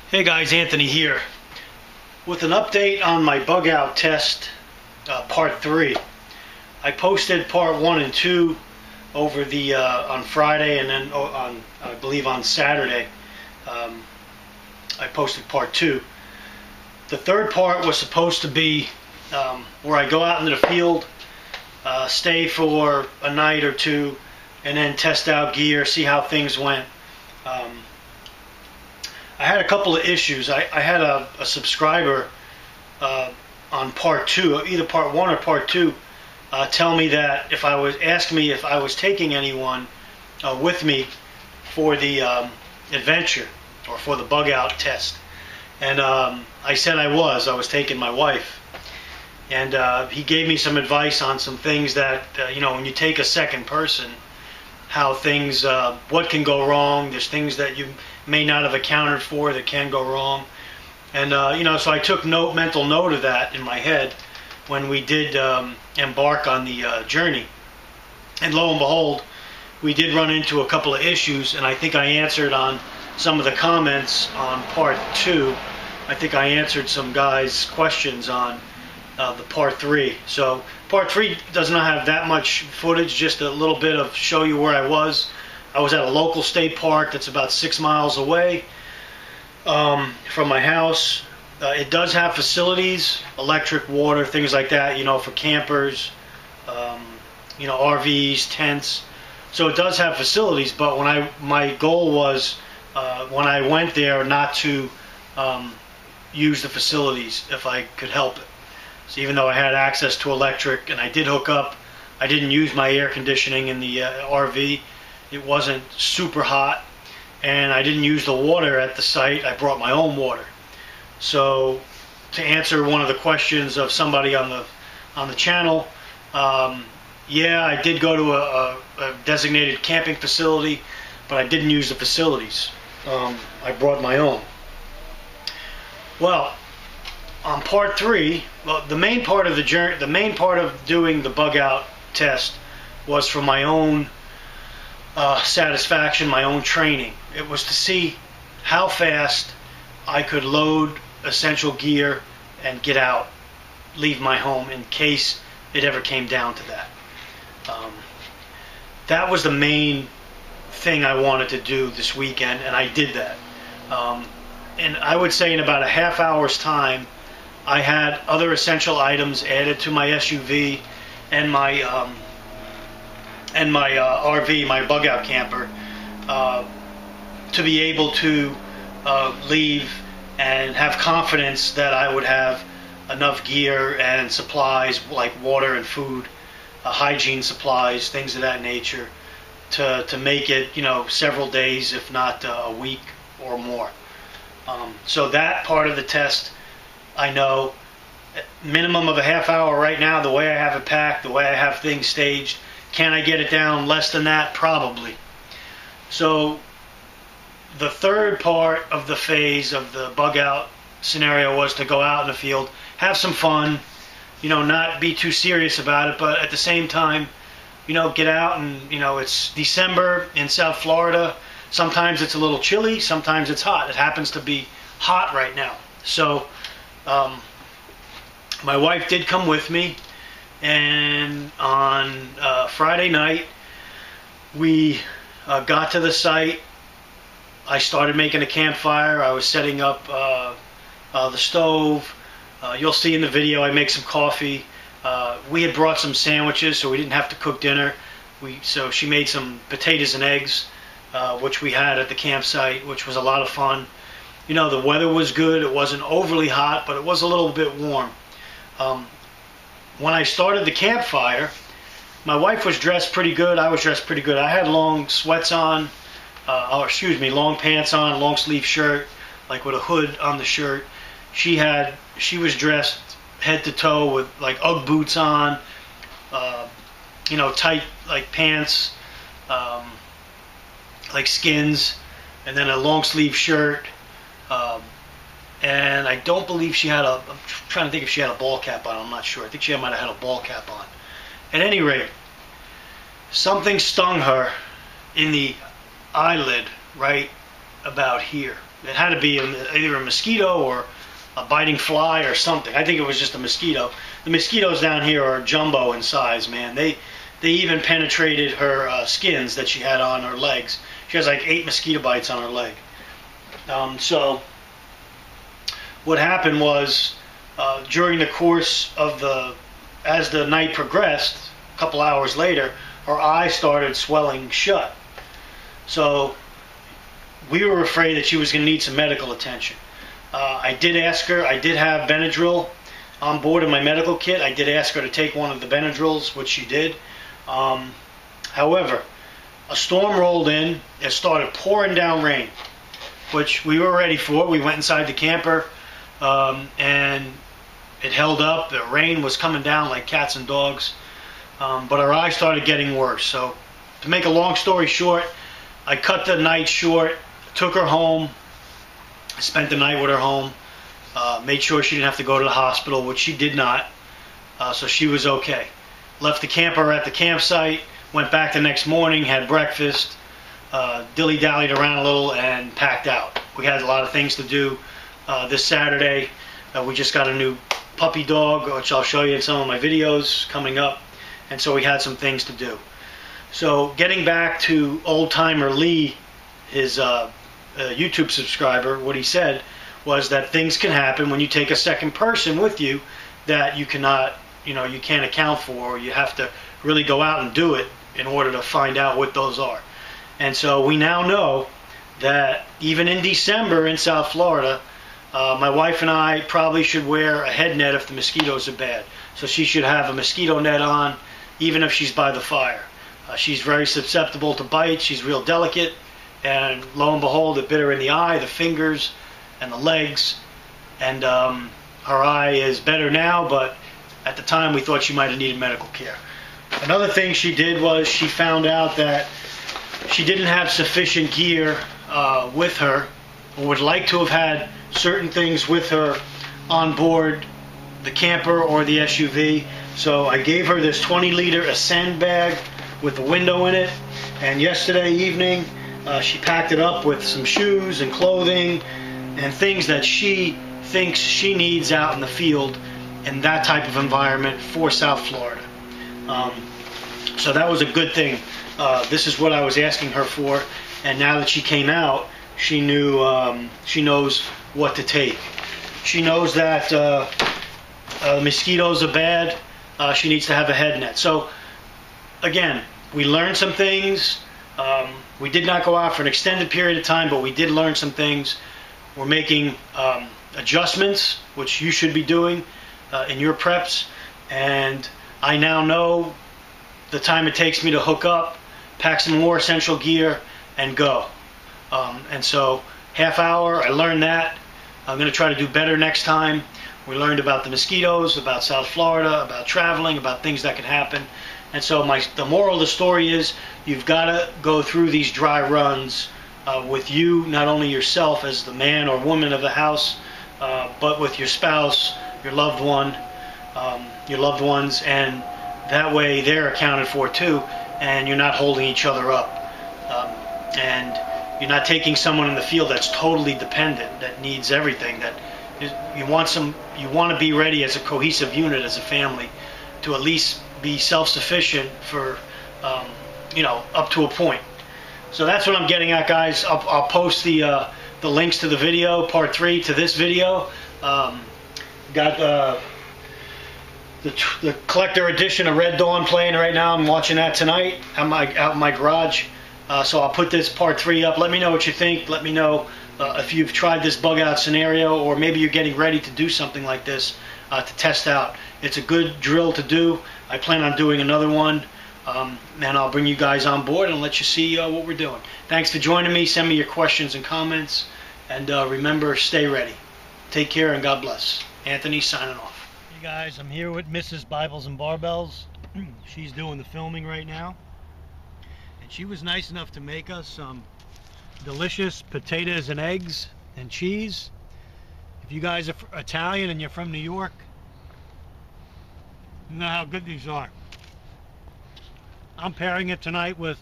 Hey guys, Anthony here with an update on my bug out test, part 3. I posted part 1 and 2 over the on Friday, and then on I believe on Saturday I posted part 2. The third part was supposed to be where I go out into the field, stay for a night or two, and then test out gear, see how things went. I had a couple of issues. I had a subscriber on part 2, either part 1 or part 2, tell me that ask me if I was taking anyone with me for the adventure or for the bug out test, and I said I was taking my wife, and he gave me some advice on some things that when you take a second person, how things what can go wrong. There's things that you may not have accounted for that can go wrong, and so I took mental note of that in my head when we did embark on the journey. And lo and behold, we did run into a couple of issues, and I think I answered on some of the comments on part 2. I think I answered some guys' questions on the part 3. So part 3 does not have that much footage, just a little bit of show you where I was. I was at a local state park that's about 6 miles away from my house. It does have facilities, electric, water, things like that, for campers, RVs, tents. So it does have facilities, but my goal was when I went there not to use the facilities if I could help it. So even though I had access to electric and I did hook up, I didn't use my air conditioning in the RV. It wasn't super hot, and I didn't use the water at the site. I brought my own water. So to answer one of the questions of somebody on the channel, yeah, I did go to a designated camping facility, but I didn't use the facilities. I brought my own. Well, on part 3, the main part of the journey, the main part of doing the bug out test was for my own satisfaction, my own training. It was to see how fast I could load essential gear and get out, leave my home in case it ever came down to that. That was the main thing I wanted to do this weekend, and I did that. And I would say in about a half hour's time, I had other essential items added to my SUV and my RV, my bug out camper, to be able to leave and have confidence that I would have enough gear and supplies like water and food, hygiene supplies, things of that nature, to make it several days, if not a week or more. So that part of the test, I know, minimum of a half hour right now, the way I have it packed, the way I have things staged. Can I get it down less than that? Probably. So the third part of the phase of the bug out scenario was to go out in the field, have some fun, not be too serious about it, but at the same time, get out and, it's December in South Florida. Sometimes it's a little chilly, sometimes it's hot. It happens to be hot right now. So my wife did come with me, and on Friday night we got to the site. I started making a campfire. I was setting up the stove. You'll see in the video I make some coffee. We had brought some sandwiches, so we didn't have to cook dinner. So she made some potatoes and eggs, which we had at the campsite, which was a lot of fun. The weather was good. It wasn't overly hot, but it was a little bit warm. When I started the campfire, my wife was dressed pretty good. I was dressed pretty good. I had long sweats on, long pants on, long sleeve shirt, like with a hood on the shirt. She was dressed head to toe with like Ugg boots on, tight like pants, like skins, and then a long sleeve shirt. And I don't believe she had I'm trying to think if she had a ball cap on. I'm not sure. I think she might have had a ball cap on. At any rate, something stung her in the eyelid right about here. it had to be either a mosquito or a biting fly or something. I think it was just a mosquito. The mosquitoes down here are jumbo in size, man. They even penetrated her skins that she had on her legs. She has like 8 mosquito bites on her leg. So what happened was, during the course of as the night progressed, a couple hours later, her eye started swelling shut. So we were afraid that she was going to need some medical attention. I did ask her, I did have Benadryl on board in my medical kit. I did ask her to take one of the Benadryls, which she did. However, a storm rolled in. It started pouring down rain, which we were ready for. We went inside the camper, and it held up. The rain was coming down like cats and dogs, but her eye started getting worse. So to make a long story short, I cut the night short, took her home, spent the night with her home, made sure she didn't have to go to the hospital, which she did not, so she was okay. Left the camper at the campsite, went back the next morning, had breakfast, dilly-dallied around a little, and packed out. We had a lot of things to do this Saturday. We just got a new puppy dog, which I'll show you in some of my videos coming up, and so we had some things to do. So getting back to old-timer Lee, his YouTube subscriber, what he said was that things can happen when you take a second person with you that you cannot, you can't account for, or you have to really go out and do it in order to find out what those are. And so we now know that even in December in South Florida, my wife and I probably should wear a head net if the mosquitoes are bad. So she should have a mosquito net on even if she's by the fire. She's very susceptible to bites. She's real delicate. And lo and behold, it bit her in the eye, the fingers, and the legs. And her eye is better now, but at the time we thought she might have needed medical care. Another thing she did was she found out that she didn't have sufficient gear with her, or would like to have had certain things with her on board the camper or the SUV. So I gave her this 20-liter Ascend bag with a window in it, and yesterday evening she packed it up with some shoes and clothing and things that she thinks she needs out in the field in that type of environment for South Florida. So that was a good thing. This is what I was asking her for, and now that she came out, she knows what to take. She knows that mosquitoes are bad. She needs to have a head net. So again, we learned some things. We did not go out for an extended period of time, but we did learn some things. We're making adjustments, which you should be doing in your preps. And I now know the time it takes me to hook up, pack some more essential gear, and go. And so half hour, I learned that. I'm going to try to do better next time. We learned about the mosquitoes, about South Florida, about traveling, about things that can happen. And so the moral of the story is you've got to go through these dry runs with you, not only yourself as the man or woman of the house, but with your spouse, your loved one, your loved ones, and that way they're accounted for too, and you're not holding each other up. And you're not taking someone in the field that's totally dependent, that needs everything. You want to be ready as a cohesive unit, as a family, to at least be self-sufficient for, up to a point. So that's what I'm getting at, guys. I'll post the links to the video, part 3 to this video. Got the collector edition of Red Dawn playing right now. I'm watching that tonight out in my garage. So I'll put this part 3 up. Let me know what you think. Let me know if you've tried this bug out scenario, or maybe you're getting ready to do something like this to test out. It's a good drill to do. I plan on doing another one, and I'll bring you guys on board and let you see what we're doing. Thanks for joining me. Send me your questions and comments, and remember, stay ready. Take care, and God bless. Anthony signing off. Hey guys, I'm here with Mrs. Bibles and Barbells. She's doing the filming right now. And she was nice enough to make us some delicious potatoes and eggs and cheese. If you guys are Italian and you're from New York, you know how good these are. I'm pairing it tonight with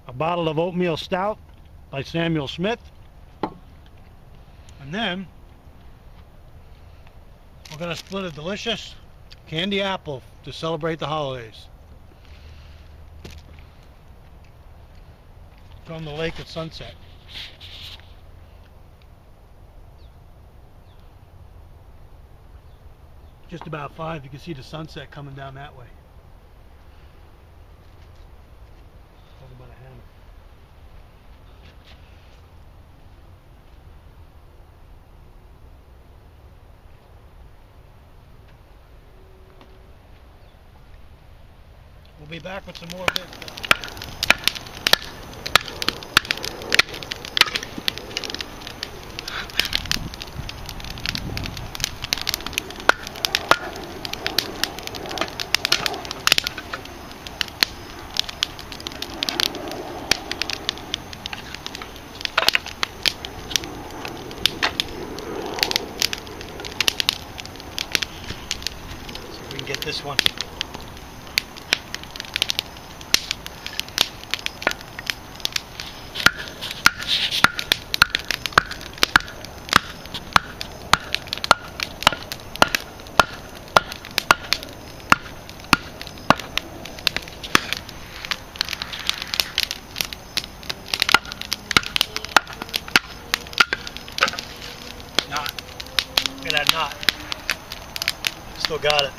a bottle of oatmeal stout by Samuel Smith. And then we're gonna split a delicious candy apple to celebrate the holidays from the lake at sunset. Just about 5, you can see the sunset coming down that way. Talk about a hammock. We'll be back with some more of this. See if we can get this one. Look at that knot. Still got it.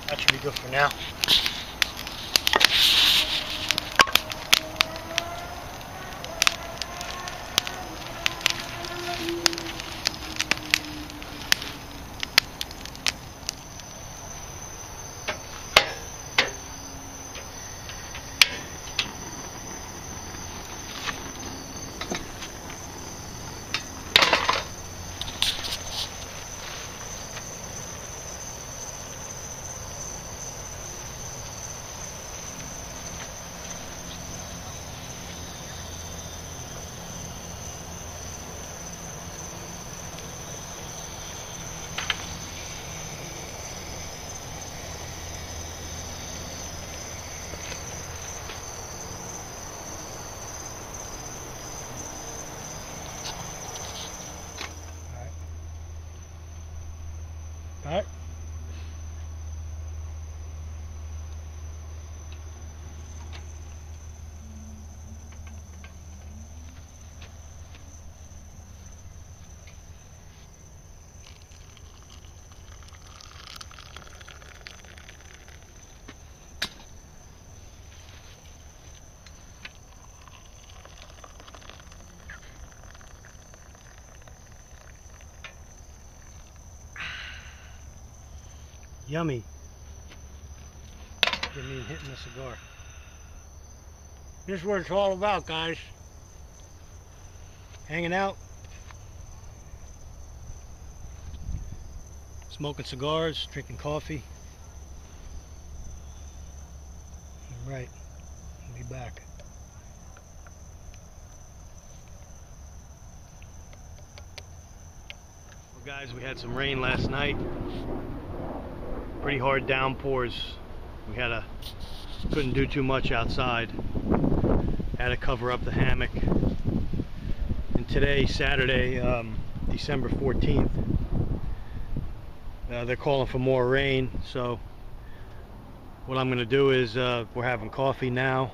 That should be good for now. All right. Yummy. Didn't mean hitting the cigar. This is what it's all about, guys. Hanging out, smoking cigars, drinking coffee. All right, I'll be back. Well, guys, we had some rain last night. Pretty hard downpours. Couldn't do too much outside. Had to cover up the hammock. And today, Saturday, December 14th, they're calling for more rain. So what I'm gonna do is we're having coffee now,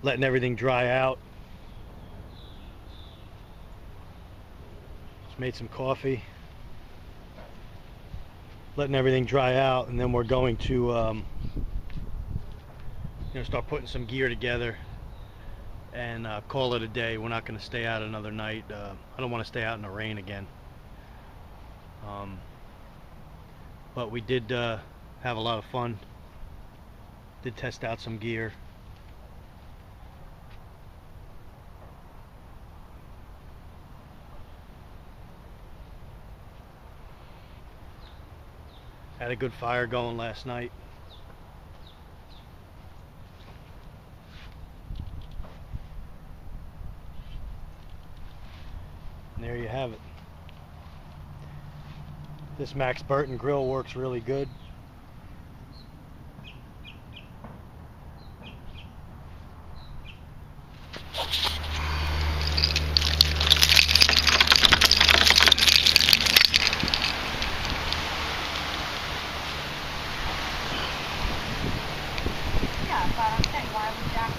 letting everything dry out. Just made some coffee, letting everything dry out, and then we're going to start putting some gear together and call it a day. We're not going to stay out another night. I don't want to stay out in the rain again. But we did have a lot of fun. Did test out some gear. Had a good fire going last night. And there you have it. This Max Burton grill works really good. but I'm saying, why would Jack